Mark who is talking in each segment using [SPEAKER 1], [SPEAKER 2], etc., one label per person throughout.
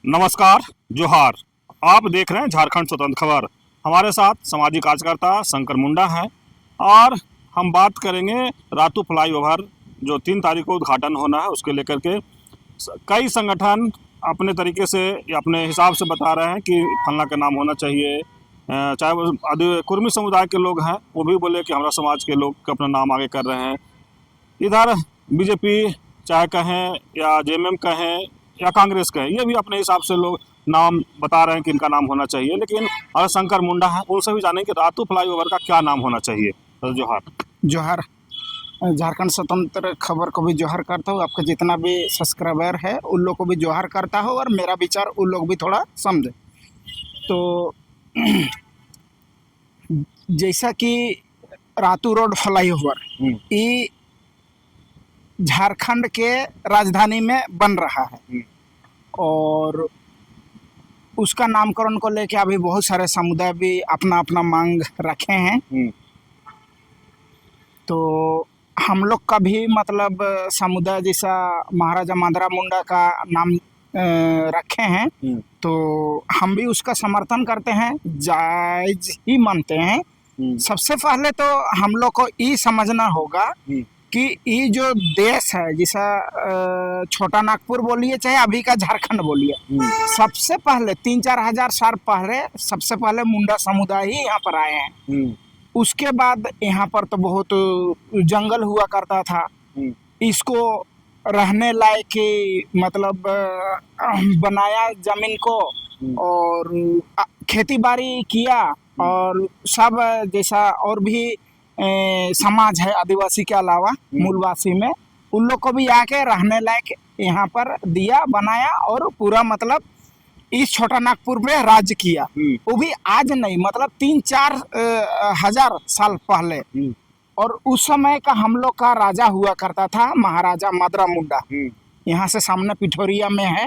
[SPEAKER 1] नमस्कार, जोहार। आप देख रहे हैं झारखंड स्वतंत्र खबर। हमारे साथ सामाजिक कार्यकर्ता शंकर मुंडा हैं और हम बात करेंगे रातू फ्लाईओवर जो 3 तारीख को उद्घाटन होना है उसके लेकर के। कई संगठन अपने तरीके से या अपने हिसाब से बता रहे हैं कि फलना का नाम होना चाहिए। चाहे वो कुर्मी समुदाय के लोग हैं वो भी बोले कि हमारा समाज के लोग अपना नाम आगे कर रहे हैं। इधर बीजेपी चाहे कहें या जेएमएम कहें या कांग्रेस कहें, ये भी अपने हिसाब से लोग नाम बता रहे हैं कि इनका नाम होना चाहिए। लेकिन अगर शंकर मुंडा है उनसे भी जानेंगे कि रातू फ्लाईओवर का क्या नाम होना चाहिए। तो जोहार।
[SPEAKER 2] जोहार। झारखंड स्वतंत्र खबर को भी जोहार करता हूँ। आपका जितना भी सब्सक्राइबर है उन लोग को भी जोहार करता हूँ और मेरा विचार उन लोग भी थोड़ा समझे। तो जैसा कि रातू रोड फ्लाईओवर ये झारखंड के राजधानी में बन रहा है और उसका नामकरण को लेके अभी बहुत सारे समुदाय भी अपना अपना मांग रखे हैं। तो हम लोग का भी मतलब समुदाय जैसा महाराजा माधरा मुंडा का नाम रखे हैं, तो हम भी उसका समर्थन करते हैं, जायज ही मानते हैं। सबसे पहले तो हम लोग को ये समझना होगा कि ये जो देश है, जैसा छोटा नागपुर बोलिए चाहे अभी का झारखंड बोलिए, सबसे पहले 3-4 हजार साल पहले सबसे पहले मुंडा समुदाय ही यहाँ पर आए हैं। उसके बाद यहाँ पर तो बहुत जंगल हुआ करता था। इसको रहने लायक मतलब बनाया जमीन को और खेती बाड़ी किया और सब जैसा और भी समाज है आदिवासी के अलावा मूलवासी में, उन लोग को भी आके रहने लायक यहाँ पर दिया बनाया और पूरा मतलब इस छोटा नागपुर में राज किया। वो भी आज नहीं, मतलब 3-4 हजार साल पहले। और उस समय का हम लोग का राजा हुआ करता था महाराजा माधरा मुंडा। यहाँ से सामने पिठोरिया में है,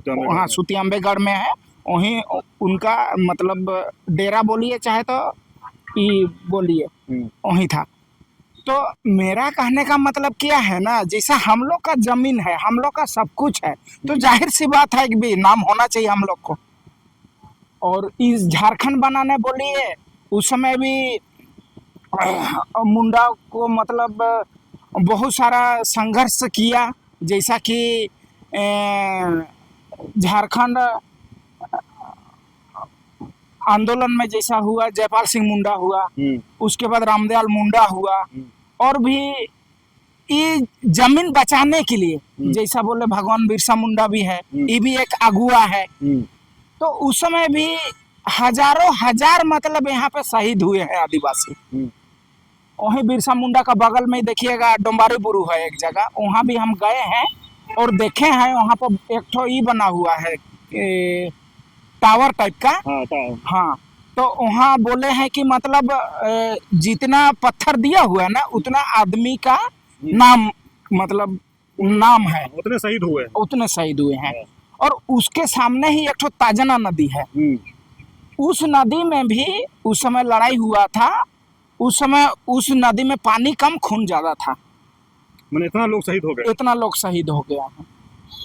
[SPEAKER 2] वहाँ सुतियांबेगढ़ में है, वहीं उनका मतलब डेरा बोलिए चाहे तो ये बोलिए वहीं था। तो मेरा कहने का मतलब क्या है ना, जैसा हम लोग का जमीन है, हम लोग का सब कुछ है, तो जाहिर सी बात है कि भी नाम होना चाहिए हम लोग को। और इस झारखंड बनाने बोलिए उस समय भी मुंडा को मतलब बहुत सारा संघर्ष किया, जैसा कि झारखंड आंदोलन में जैसा हुआ, जयपाल सिंह मुंडा हुआ, उसके बाद रामदयाल मुंडा हुआ, और भी ये जमीन बचाने के लिए जैसा बोले भगवान बिरसा मुंडा भी है, ये भी एक अगुआ है। तो उस समय भी हजारों हजार मतलब यहाँ पे शहीद हुए हैं आदिवासी। वहीं बिरसा मुंडा का बगल में देखिएगा डोंबारी बुरू है एक जगह, वहाँ भी हम गए हैं और देखे हैं। वहाँ पर एक ठो ये बना हुआ है टावर टाइप का। हाँ, तो वहाँ बोले हैं कि मतलब जितना पत्थर दिया हुआ है ना उतना आदमी का नाम मतलब नाम है, उतने शहीद हुए हैं। और उसके सामने ही एक ठो ताजना नदी है, उस नदी में भी उस समय लड़ाई हुआ था। उस समय उस नदी में पानी कम खून ज्यादा था,
[SPEAKER 1] मैंने इतना लोग शहीद हो गया
[SPEAKER 2] है।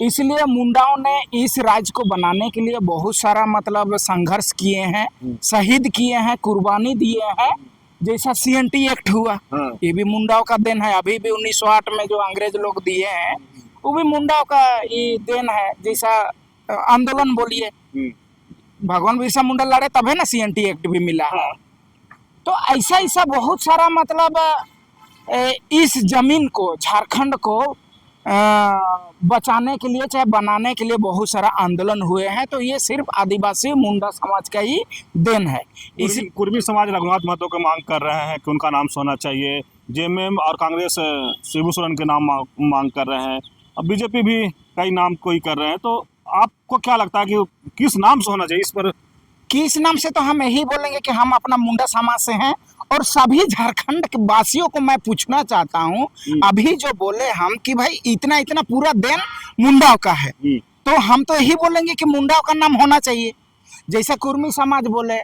[SPEAKER 2] इसलिए मुंडाओं ने इस राज्य को बनाने के लिए बहुत सारा मतलब संघर्ष किए हैं, शहीद किए हैं, कुर्बानी दिए हैं। जैसा CNT एक्ट हुआ, ये भी मुंडाओं का देन है। अभी भी 1908 में जो अंग्रेज लोग दिए हैं वो भी मुंडाओं का ये देन है। जैसा आंदोलन बोलिए, भगवान बिरसा मुंडा लड़े तभी ना CNT एक्ट भी मिला है। तो ऐसा ऐसा बहुत सारा मतलब इस जमीन को, झारखंड को बचाने के लिए चाहे बनाने के लिए बहुत सारा आंदोलन हुए हैं। तो ये सिर्फ आदिवासी मुंडा समाज का ही देन है।
[SPEAKER 1] इस कुर्मी समाज रघुनाथ महतो का मांग कर रहे हैं कि उनका नाम होना चाहिए। जेएमएम और कांग्रेस शिबू सोरेन के नाम मांग कर रहे हैं। अब बीजेपी भी कई नाम कोई कर रहे हैं। तो आपको क्या लगता है कि किस नाम से होना चाहिए? इस पर
[SPEAKER 2] किस नाम से तो हम यही बोलेंगे कि हम अपना मुंडा समाज से हैं। और सभी झारखंड के वासियों को मैं पूछना चाहता हूँ, अभी जो बोले हम कि भाई इतना इतना पूरा देन मुंडाओं का है, तो हम तो यही बोलेंगे कि मुंडाओं का नाम होना चाहिए। जैसा कुर्मी समाज बोले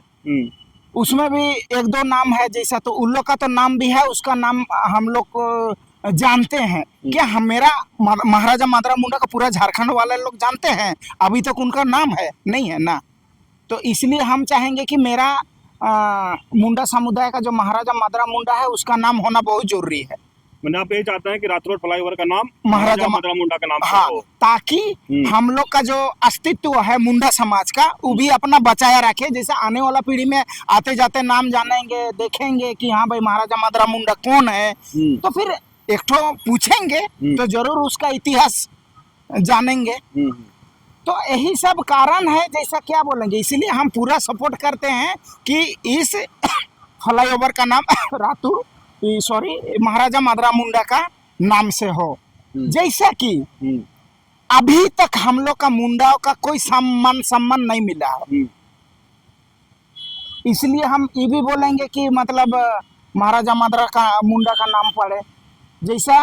[SPEAKER 2] उसमें भी 1-2 नाम है, जैसा तो उन लोग का तो नाम भी है, उसका नाम हम लोग को जानते हैं क्या? हम मेरा महाराजा माधवराव मुंडा का पूरा झारखंड वाले लोग जानते हैं? अभी तक उनका नाम है नहीं है ना। तो इसलिए हम चाहेंगे कि मेरा मुंडा समुदाय का जो महाराजा माधवराव मुंडा है उसका नाम होना बहुत जरूरी है।
[SPEAKER 1] मैंने आप यही चाहते हैं कि रात रोड फ्लाईओवर का नाम
[SPEAKER 2] महाराजा
[SPEAKER 1] माधवराव मुंडा का नाम से
[SPEAKER 2] हाँ,
[SPEAKER 1] हो।
[SPEAKER 2] ताकि हम लोग का जो अस्तित्व है मुंडा समाज का वो भी अपना बचाया रखे। जैसे आने वाला पीढ़ी में आते जाते नाम जानेंगे, देखेंगे कि हाँ भाई महाराजा माधवराव मुंडा कौन है, तो फिर एक ठो पूछेंगे तो जरूर उसका इतिहास जानेंगे। तो यही सब कारण है, जैसा क्या बोलेंगे, इसीलिए हम पूरा सपोर्ट करते हैं कि इस फ्लाईओवर का नाम रातू महाराजा माधवराव मुंडा का नाम से हो। जैसा कि अभी तक हम लोग का मुंडाओं का कोई सम्मान नहीं मिला है, इसलिए हम ये भी बोलेंगे कि मतलब महाराजा माधवराव का मुंडा का नाम पड़े। जैसा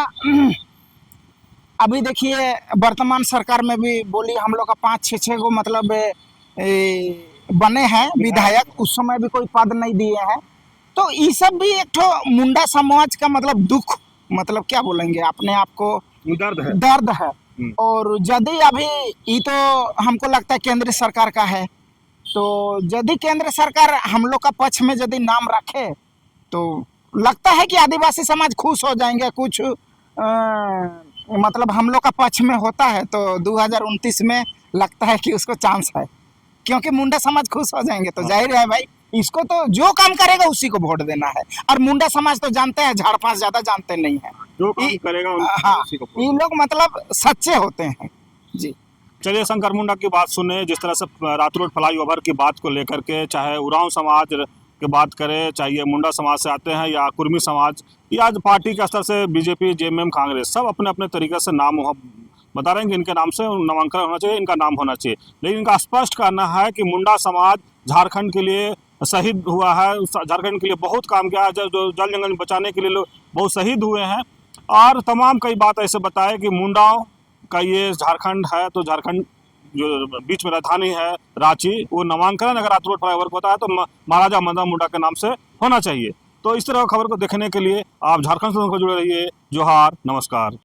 [SPEAKER 2] अभी देखिए वर्तमान सरकार में भी बोली हम लोग का 5-6 गो मतलब बने हैं विधायक, उस समय भी कोई पद नहीं दिए हैं। तो ये सब भी एक ठो मुंडा समाज का मतलब दुख, मतलब क्या बोलेंगे, अपने आप को दर्द है। और यदि अभी ये तो हमको लगता है केंद्र सरकार का है, तो यदि केंद्र सरकार हम लोग का पक्ष में यदि नाम रखे तो लगता है कि आदिवासी समाज खुश हो जाएंगे। कुछ मतलब हम लोग का पक्ष में होता है तो 2029 में लगता है कि उसको चांस है, क्योंकि मुंडा समाज खुश हो जाएंगे। तो जाहिर है भाई, इसको तो जो काम करेगा उसी को वोट देना है। और मुंडा समाज तो जानते हैं, झाड़-पास ज्यादा जानते नहीं है,
[SPEAKER 1] जो काम करेगा उसी को।
[SPEAKER 2] ये लोग मतलब सच्चे होते हैं जी।
[SPEAKER 1] चलिए शंकर मुंडा की बात सुने। जिस तरह से रात रोड फ्लाईओवर की बात को लेकर के, चाहे उरांव समाज की बात करें, चाहे मुंडा समाज से आते हैं या कुर्मी समाज, या पार्टी के स्तर से बीजेपी, जेएमएम, कांग्रेस, सब अपने अपने तरीके से नाम बता रहे हैं कि इनके नाम से नामांकन होना चाहिए, इनका नाम होना चाहिए। लेकिन इनका स्पष्ट करना है कि मुंडा समाज झारखंड के लिए शहीद हुआ है, झारखंड के लिए बहुत काम किया है, जो जल जंगल बचाने के लिए लोग बहुत शहीद हुए हैं। और तमाम कई बात ऐसे बताए कि मुंडाओं का ये झारखंड है, तो झारखंड जो बीच में राजधानी है रांची, वो नामांकन अगर रात रोड फ्लाईओवर होता है तो महाराजा माधवराव मुंडा के नाम से होना चाहिए। तो इस तरह खबर को देखने के लिए आप झारखंड से जुड़े रहिए। जोहार, नमस्कार।